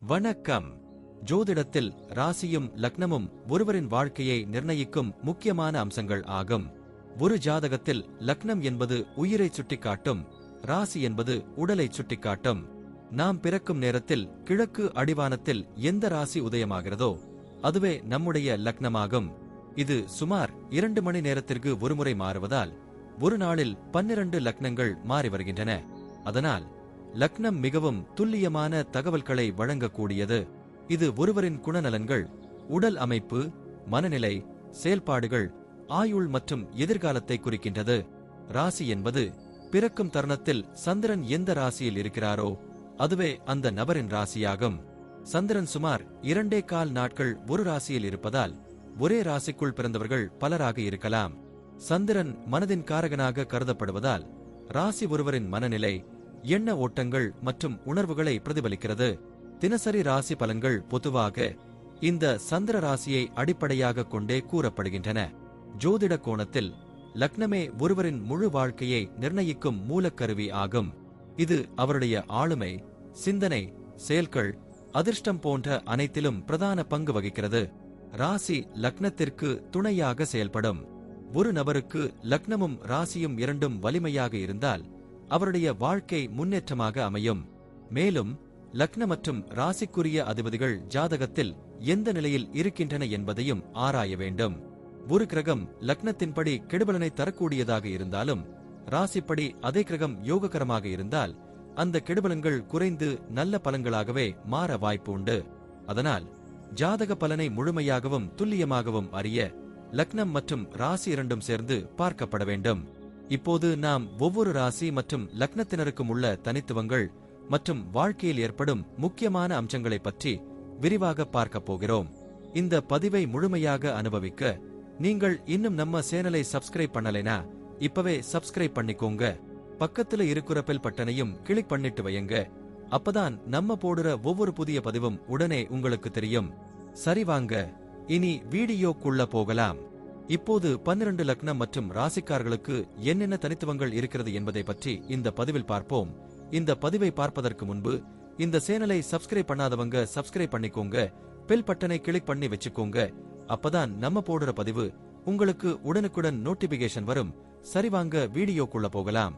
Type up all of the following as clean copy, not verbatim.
வணக்கம். ஜோதிடத்தில் ராசியும் லக்னமும் ஒருவரின் வாழ்க்கையை நிர்ணயிக்கும் முக்கியமான அம்சங்கள் ஆகும். ஒரு ஜாதகத்தில் லக்னம் என்பது உயிரை சுட்டிக்காட்டும், ராசி என்பது உடலை சுட்டிக்காட்டும். நாம் பிறக்கும் நேரத்தில் கிழக்கு அடிவானத்தில் எந்த ராசி உதயமாகிறதோ அதுவே நம்முடைய லக்னமாகும். இது சுமார் 2 மணி நேரத்திற்கு ஒருமுறை மாறுவதால் ஒரு நாளில் 12 லக்னங்கள் மாறி வருகின்றன. அதனால் லக்னம் மிகவும் துல்லியமான தகவல்களை வழங்கக்கூடியது. இது ஒருவரின் குணநலன்கள், உடல் அமைப்பு, மனநிலை, செயல்பாடுகள், ஆயுள் மற்றும் எதிர்காலத்தை குறிக்கின்றது. ராசி என்பது பிறக்கும் தருணத்தில் சந்திரன் எந்த ராசியில் இருக்கிறாரோ அதுவே அந்த நபரின் ராசியாகும். சந்திரன் சுமார் 2.25 நாட்கள் ஒரு ராசியில் இருப்பதால் ஒரே ராசிக்குள் பிறந்தவர்கள் பலராக இருக்கலாம். சந்திரன் மனதின் காரகனாக கருதப்படுவதால் ராசி ஒருவரின் மனநிலை, எண்ண ஓட்டங்கள் மற்றும் உணர்வுகளை பிரதிபலிக்கிறது. தினசரி ராசி பலன்கள் பொதுவாக இந்த சந்திர ராசியை அடிப்படையாக கொண்டே கூறப்படுகின்றன. ஜோதிட கோணத்தில் லக்னமே ஒருவரின் முழு வாழ்க்கையை நிர்ணயிக்கும் மூலக்கருவி ஆகும். இது அவருடைய ஆளுமை, சிந்தனை, செயல்கள், அதிர்ஷ்டம் போன்ற அனைத்திலும் பிரதான பங்கு வகிக்கிறது. ராசி லக்னத்திற்கு துணையாக செயல்படும். ஒரு நபருக்கு லக்னமும் ராசியும் இரண்டும் வலிமையாக இருந்தால் அவருடைய வாழ்க்கை முன்னேற்றமாக அமையும். மேலும் லக்ன மற்றும் ராசிக்குரிய அதிபதிகள் ஜாதகத்தில் எந்த நிலையில் இருக்கின்றன என்பதையும் ஆராய வேண்டும். ஒரு கிரகம் லக்னத்தின்படி கெடுபலனை தரக்கூடியதாக இருந்தாலும் ராசிப்படி அதே கிரகம் யோககரமாக இருந்தால் அந்த கெடுபலன்கள் குறைந்து நல்ல பலன்களாகவே மாற வாய்ப்பு உண்டு. அதனால் ஜாதக பலனை முழுமையாகவும் துல்லியமாகவும் அறிய லக்னம் மற்றும் ராசி இரண்டும் சேர்ந்து பார்க்கப்பட வேண்டும். இப்போது நாம் ஒவ்வொரு ராசி மற்றும் லக்னத்தினருக்கும் உள்ள தனித்துவங்கள் மற்றும் வாழ்க்கையில் ஏற்படும் முக்கியமான அம்சங்களை பற்றி விரிவாக பார்க்கப் போகிறோம். இந்த பதிவை முழுமையாக அனுபவிக்க நீங்கள் இன்னும் நம்ம சேனலை சப்ஸ்கிரைப் பண்ணலைனா இப்பவே சப்ஸ்கிரைப் பண்ணிக்கோங்க. பக்கத்துல இருக்கிற பெல் பட்டனையும் கிளிக் பண்ணிட்டு வையுங்க. அப்பதான் நம்ம போடுற ஒவ்வொரு புதிய பதிவும் உடனே உங்களுக்கு தெரியும். சரி வாங்க, இனி வீடியோக்குள்ள போகலாம். இப்போது 12 லக்னம் மற்றும் ராசிக்காரர்களுக்கு என்னென்ன தனித்துவங்கள் இருக்கிறது என்பதை பற்றி இந்த பதிவில் பார்ப்போம். இந்த பதிவை பார்ப்பதற்கு முன்பு இந்த சேனலை சப்ஸ்கிரைப் பண்ணாதவங்க சப்ஸ்கிரைப் பண்ணிக்கோங்க. பெல் பட்டனை கிளிக் பண்ணி வச்சுக்கோங்க. அப்பதான் நம்ம போடுற பதிவு உங்களுக்கு உடனுக்குடன் நோட்டிபிகேஷன் வரும். சரி வாங்க வீடியோக்குள்ள போகலாம்.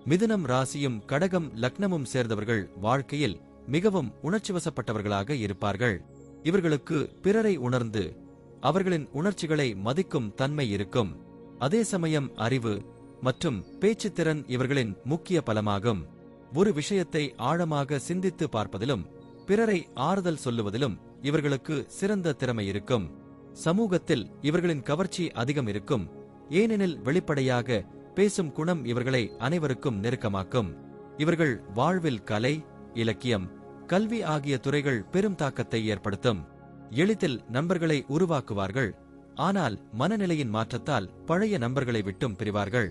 மிதுனம் ராசியும் கடகம் லக்னமும் சேர்ந்தவர்கள் வாழ்க்கையில் மிகவும் உணர்ச்சிவசப்பட்டவர்களாக இருப்பார்கள். இவர்களுக்கு பிறரை உணர்ந்து அவர்களின் உணர்ச்சிகளை மதிக்கும் தன்மை இருக்கும். அதே சமயம் அறிவு மற்றும் பேச்சுத்திறன் இவர்களின் முக்கிய பலமாகும். ஒரு விஷயத்தை ஆழமாக சிந்தித்து பார்ப்பதிலும் பிறரை ஆறுதல் சொல்லுவதிலும் இவர்களுக்கு சிறந்த திறமை இருக்கும். சமூகத்தில் இவர்களின் கவர்ச்சி அதிகம் இருக்கும். ஏனெனில் வெளிப்படையாக பேசும் குணம் இவர்களை அனைவருக்கும் நெருக்கமாக்கும். இவர்கள் வாழ்வில் கலை, இலக்கியம், கல்வி ஆகிய துறைகள் பெரும் தாக்கத்தை ஏற்படுத்தும். எளிதில் நண்பர்களை உருவாக்குவார்கள். ஆனால் மனநிலையின் மாற்றத்தால் பழைய நண்பர்களை விட்டும் பிரிவார்கள்.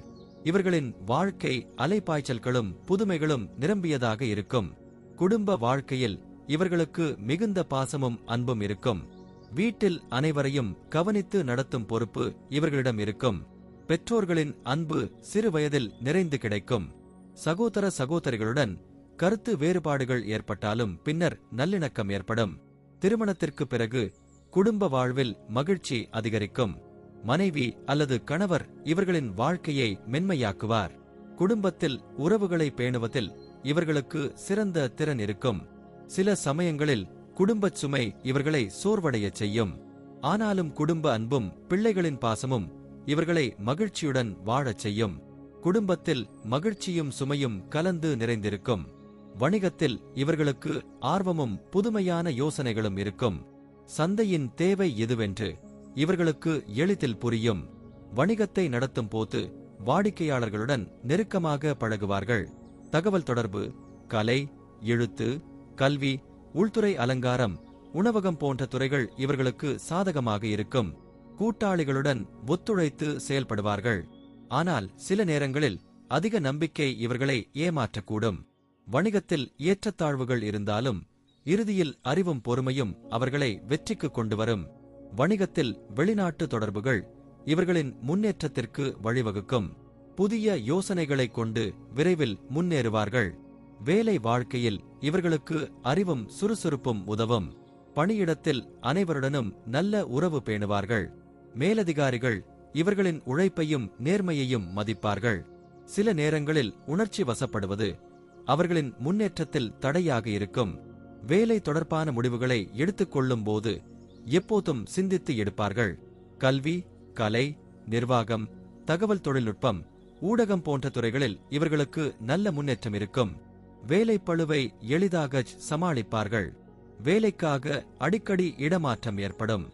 இவர்களின் வாழ்க்கை அலைபாய்ச்சல்களும் புதுமைகளும் நிரம்பியதாக இருக்கும். குடும்ப வாழ்க்கையில் இவர்களுக்கு மிகுந்த பாசமும் அன்பும் இருக்கும். வீட்டில் அனைவரையும் கவனித்து நடத்தும் பொறுப்பு இவர்களிடம் இருக்கும். பெற்றோர்களின் அன்பு சிறு வயதில் நிறைந்து கிடைக்கும். சகோதர சகோதரிகளுடன் கருத்து வேறுபாடுகள் ஏற்பட்டாலும் பின்னர் நல்லிணக்கம் ஏற்படும். திருமணத்திற்கு பிறகு குடும்ப வாழ்வில் மகிழ்ச்சி அதிகரிக்கும். மனைவி அல்லது கணவர் இவர்களின் வாழ்க்கையை மென்மையாக்குவார். குடும்பத்தில் உறவுகளை பேணுவதில் இவர்களுக்கு சிறந்த திறன் இருக்கும். சில சமயங்களில் குடும்பச் சுமை இவர்களை சோர்வடையச் செய்யும். ஆனாலும் குடும்ப அன்பும் பிள்ளைகளின் பாசமும் இவர்களை மகிழ்ச்சியுடன் வாழச் செய்யும். குடும்பத்தில் மகிழ்ச்சியும் சுமையும் கலந்து நிறைந்திருக்கும். வணிகத்தில் இவர்களுக்கு ஆர்வமும் புதுமையான யோசனைகளும் இருக்கும். சந்தையின் தேவை எதுவென்று இவர்களுக்கு எளிதில் புரியும். வணிகத்தை நடத்தும் போது வாடிக்கையாளர்களுடன் நெருக்கமாக பழகுவார்கள். தகவல் தொடர்பு, கலை, எழுத்து, கல்வி, உள்துறை அலங்காரம், உணவகம் போன்ற துறைகள் இவர்களுக்கு சாதகமாக இருக்கும். கூட்டாளிகளுடன் ஒத்துழைத்து செயல்படுவார்கள். ஆனால் சில நேரங்களில் அதிக நம்பிக்கை இவர்களை ஏமாற்றக்கூடும். வணிகத்தில் ஏற்றத்தாழ்வுகள் இருந்தாலும் இறுதியில் அறிவும் பொறுமையும் அவர்களை வெற்றிக்கு கொண்டு வரும். வணிகத்தில் வெளிநாட்டு தொடர்புகள் இவர்களின் முன்னேற்றத்திற்கு வழிவகுக்கும். புதிய யோசனைகளைக் கொண்டு விரைவில் முன்னேறுவார்கள். வேலை வாழ்க்கையில் இவர்களுக்கு அறிவும் சுறுசுறுப்பும் உதவும். பணியிடத்தில் அனைவருடனும் நல்ல உறவு பேணுவார்கள். மேலதிகாரிகள் இவர்களின் உழைப்பையும் நேர்மையையும் மதிப்பார்கள். சில நேரங்களில் உணர்ச்சி வசப்படுவது அவர்களின் முன்னேற்றத்தில் தடையாக இருக்கும். வேலை தொடர்பான முடிவுகளை எடுத்துக்கொள்ளும் போது எப்போதும் சிந்தித்து எடுப்பார்கள். கல்வி, கலை, நிர்வாகம், தகவல் தொழில்நுட்பம், ஊடகம் போன்ற துறைகளில் இவர்களுக்கு நல்ல முன்னேற்றம் இருக்கும். வேலைப்பளுவை எளிதாக சமாளிப்பார்கள். வேலைக்காக அடிக்கடி இடமாற்றம் ஏற்படும்.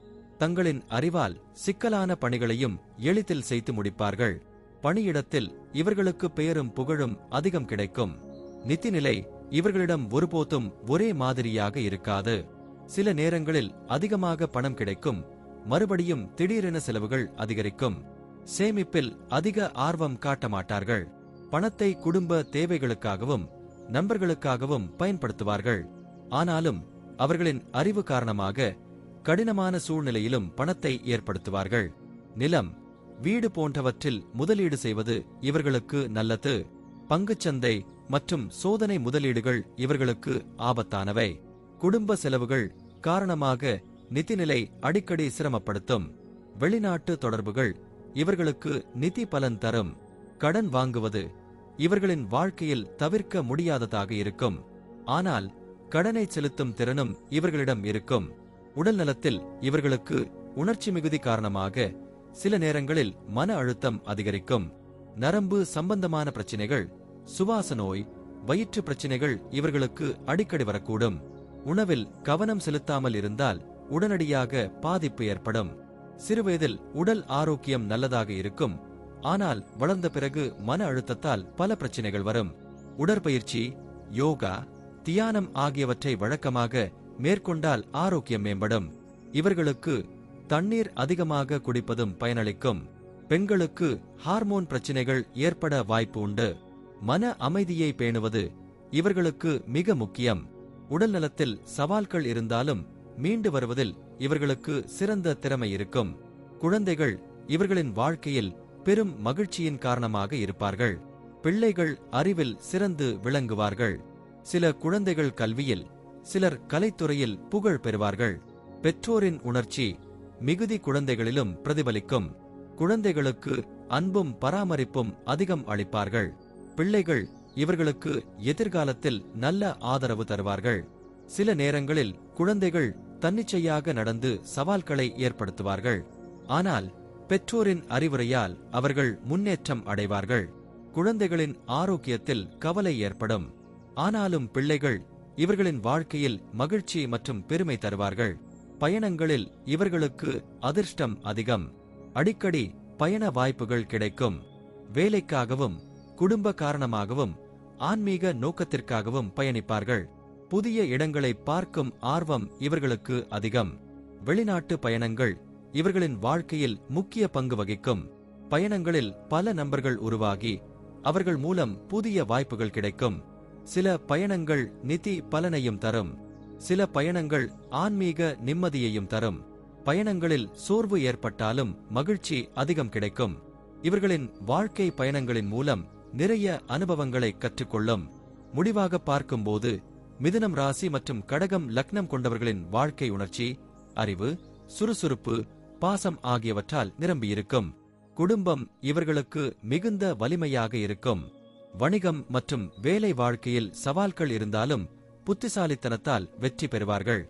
தங்களின் அறிவால் சிக்கலான பணிகளையும் எளிதில் செய்து முடிப்பார்கள். பணியிடத்தில் இவர்களுக்கு பெயரும் புகழும் அதிகம் கிடைக்கும். நிதிநிலை இவர்களிடம் ஒருபோதும் ஒரே மாதிரியாக இருக்காது. சில நேரங்களில் அதிகமாக பணம் கிடைக்கும், மறுபடியும் திடீரென செலவுகள் அதிகரிக்கும். சேமிப்பில் அதிக ஆர்வம் காட்ட மாட்டார்கள். பணத்தை குடும்ப தேவைகளுக்காகவும் நண்பர்களுக்காகவும் பயன்படுத்துவார்கள். ஆனாலும் அவர்களின் அறிவு காரணமாக கடினமான சூழ்நிலையிலும் பணத்தை ஏற்படுத்துவார்கள். நிலம், வீடு போன்றவற்றில் முதலீடு செய்வது இவர்களுக்கு நல்லது. பங்குச்சந்தை மற்றும் சோதனை முதலீடுகள் இவர்களுக்கு ஆபத்தானவை. குடும்ப செலவுகள் காரணமாக நிதிநிலை அடிக்கடி சிரமப்படுத்தும். வெளிநாட்டு தொடர்புகள் இவர்களுக்கு நிதி பலன் தரும். கடன் வாங்குவது இவர்களின் வாழ்க்கையில் தவிர்க்க முடியாததாக இருக்கும். ஆனால் கடனை செலுத்தும் திறனும் இவர்களிடம் இருக்கும். உடல் நலத்தில் இவர்களுக்கு உணர்ச்சி மிகுதி காரணமாக சில நேரங்களில் மன அழுத்தம் அதிகரிக்கும். நரம்பு சம்பந்தமான பிரச்சினைகள், சுவாச நோய், வயிற்று பிரச்சினைகள் இவர்களுக்கு அடிக்கடி வரக்கூடும். உணவில் கவனம் செலுத்தாமல் இருந்தால் உடனடியாக பாதிப்பு ஏற்படும். சிறுவயதில் உடல் ஆரோக்கியம் நல்லதாக இருக்கும். ஆனால் வளர்ந்த பிறகு மன அழுத்தத்தால் பல பிரச்சினைகள் வரும். உடற்பயிற்சி, யோகா, தியானம் ஆகியவற்றை வழக்கமாக மேற்கொண்டால் ஆரோக்கியம் மேம்படும். இவர்களுக்கு தண்ணீர் அதிகமாக குடிப்பதும் பயனளிக்கும். பெண்களுக்கு ஹார்மோன் பிரச்சினைகள் ஏற்பட வாய்ப்பு உண்டு. மன அமைதியை பேணுவது இவர்களுக்கு மிக முக்கியம். உடல் நலத்தில் சவால்கள் இருந்தாலும் மீண்டு வருவதில் இவர்களுக்கு சிறந்த திறமை இருக்கும். குழந்தைகள் இவர்களின் வாழ்க்கையில் பெரும் மகிழ்ச்சியின் காரணமாக இருப்பார்கள். பிள்ளைகள் அறிவில் சிறந்து விளங்குவார்கள். சில குழந்தைகள் கல்வியில், சிலர் கலைத்துறையில் புகழ் பெறுவார்கள். பெற்றோரின் உணர்ச்சி மிகுதி குழந்தைகளிலும் பிரதிபலிக்கும். குழந்தைகளுக்கு அன்பும் பராமரிப்பும் அதிகம் அளிப்பார்கள். பிள்ளைகள் இவர்களுக்கு எதிர்காலத்தில் நல்ல ஆதரவு தருவார்கள். சில நேரங்களில் குழந்தைகள் தன்னிச்சையாக நடந்து சவால்களை ஏற்படுத்துவார்கள். ஆனால் பெற்றோரின் அறிவுரையால் அவர்கள் முன்னேற்றம் அடைவார்கள். குழந்தைகளின் ஆரோக்கியத்தில் கவலை ஏற்படும். ஆனாலும் பிள்ளைகள் இவர்களின் வாழ்க்கையில் மகிழ்ச்சி மற்றும் பெருமை தருவார்கள். பயணங்களில் இவர்களுக்கு அதிர்ஷ்டம் அதிகம். அடிக்கடி பயண வாய்ப்புகள் கிடைக்கும். வேலைக்காகவும் குடும்ப காரணமாகவும் ஆன்மீக நோக்கத்திற்காகவும் பயணிப்பார்கள். புதிய இடங்களை பார்க்கும் ஆர்வம் இவர்களுக்கு அதிகம். வெளிநாட்டு பயணங்கள் இவர்களின் வாழ்க்கையில் முக்கிய பங்கு வகிக்கும். பயணங்களில் பல நண்பர்கள் உருவாகி அவர்கள் மூலம் புதிய வாய்ப்புகள் கிடைக்கும். சில பயணங்கள் நிதி பலனையும் தரும். சில பயணங்கள் ஆன்மீக நிம்மதியையும் தரும். பயணங்களில் சோர்வு ஏற்பட்டாலும் மகிழ்ச்சி அதிகம் கிடைக்கும். இவர்களின் வாழ்க்கை பயணங்களின் மூலம் நிறைய அனுபவங்களை கற்றுக்கொள்ளும். முடிவாக பார்க்கும்போது மிதுனம் ராசி மற்றும் கடகம் லக்னம் கொண்டவர்களின் வாழ்க்கை உணர்ச்சி, அறிவு, சுறுசுறுப்பு, பாசம் ஆகியவற்றால் நிரம்பியிருக்கும். குடும்பம் இவர்களுக்கு மிகுந்த வலிமையாக இருக்கும். வணிகம் மற்றும் வேலை வாழ்க்கையில் சவால்கள் இருந்தாலும் புத்திசாலித்தனத்தால் வெற்றி பெறுவார்கள்.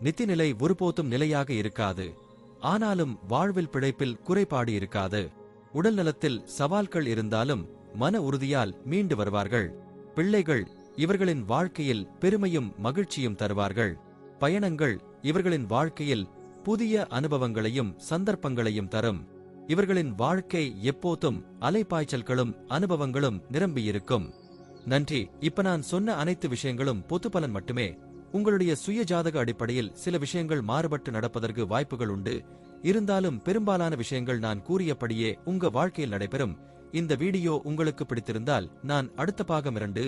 நிதிநிலை ஒருபோதும் நிலையாக இருக்காது. ஆனாலும் வாழ்வில் பிழைப்பில் குறைபாடு இருக்காது. உடல் நலத்தில் சவால்கள் இருந்தாலும் மன உறுதியால் மீண்டு வருவார்கள். பிள்ளைகள் இவர்களின் வாழ்க்கையில் பெருமையும் மகிழ்ச்சியும் தருவார்கள். பயணங்கள் இவர்களின் வாழ்க்கையில் புதிய அனுபவங்களையும் சந்தர்ப்பங்களையும் தரும். இவர்களின் வாழ்க்கை எப்போதும் அலைபாய்ச்சல்களும் அனுபவங்களும் நிரம்பியிருக்கும். நன்றி. இப்ப நான் சொன்ன அனைத்து விஷயங்களும் பொது பலன் மட்டுமே. உங்களுடைய சுய ஜாதக அடிப்படையில் சில விஷயங்கள் மாறுபட்டு நடப்பதற்கு வாய்ப்புகள் உண்டு. இருந்தாலும் பெரும்பாலான விஷயங்கள் நான் கூறியபடியே உங்க வாழ்க்கையில் நடைபெறும். இந்த வீடியோ உங்களுக்கு பிடித்திருந்தால் நான் அடுத்த பாகம் 2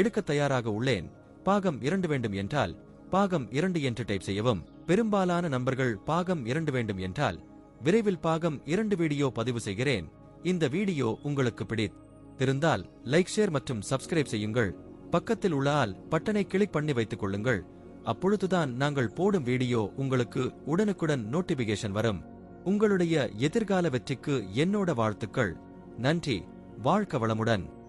எடுக்க தயாராக உள்ளேன். பாகம் 2 வேண்டும் என்றால் பாகம் 2 என்று டைப் செய்யவும். பெரும்பாலான நண்பர்கள் பாகம் 2 வேண்டும் என்றால் விரைவில் பாகம் 2 வீடியோ பதிவு செய்கிறேன். இந்த வீடியோ உங்களுக்கு பிடித்திருந்தால் லைக், ஷேர் மற்றும் சப்ஸ்கிரைப் செய்யுங்கள். பக்கத்தில் உள்ள ஆல் பட்டனை கிளிக் பண்ணி வைத்துக் கொள்ளுங்கள். அப்பொழுதுதான் நாங்கள் போடும் வீடியோ உங்களுக்கு உடனுக்குடன் நோட்டிபிகேஷன் வரும். உங்களுடைய எதிர்கால வெற்றிக்கு என்னோட வாழ்த்துக்கள். நன்றி. வாழ்க வளமுடன்.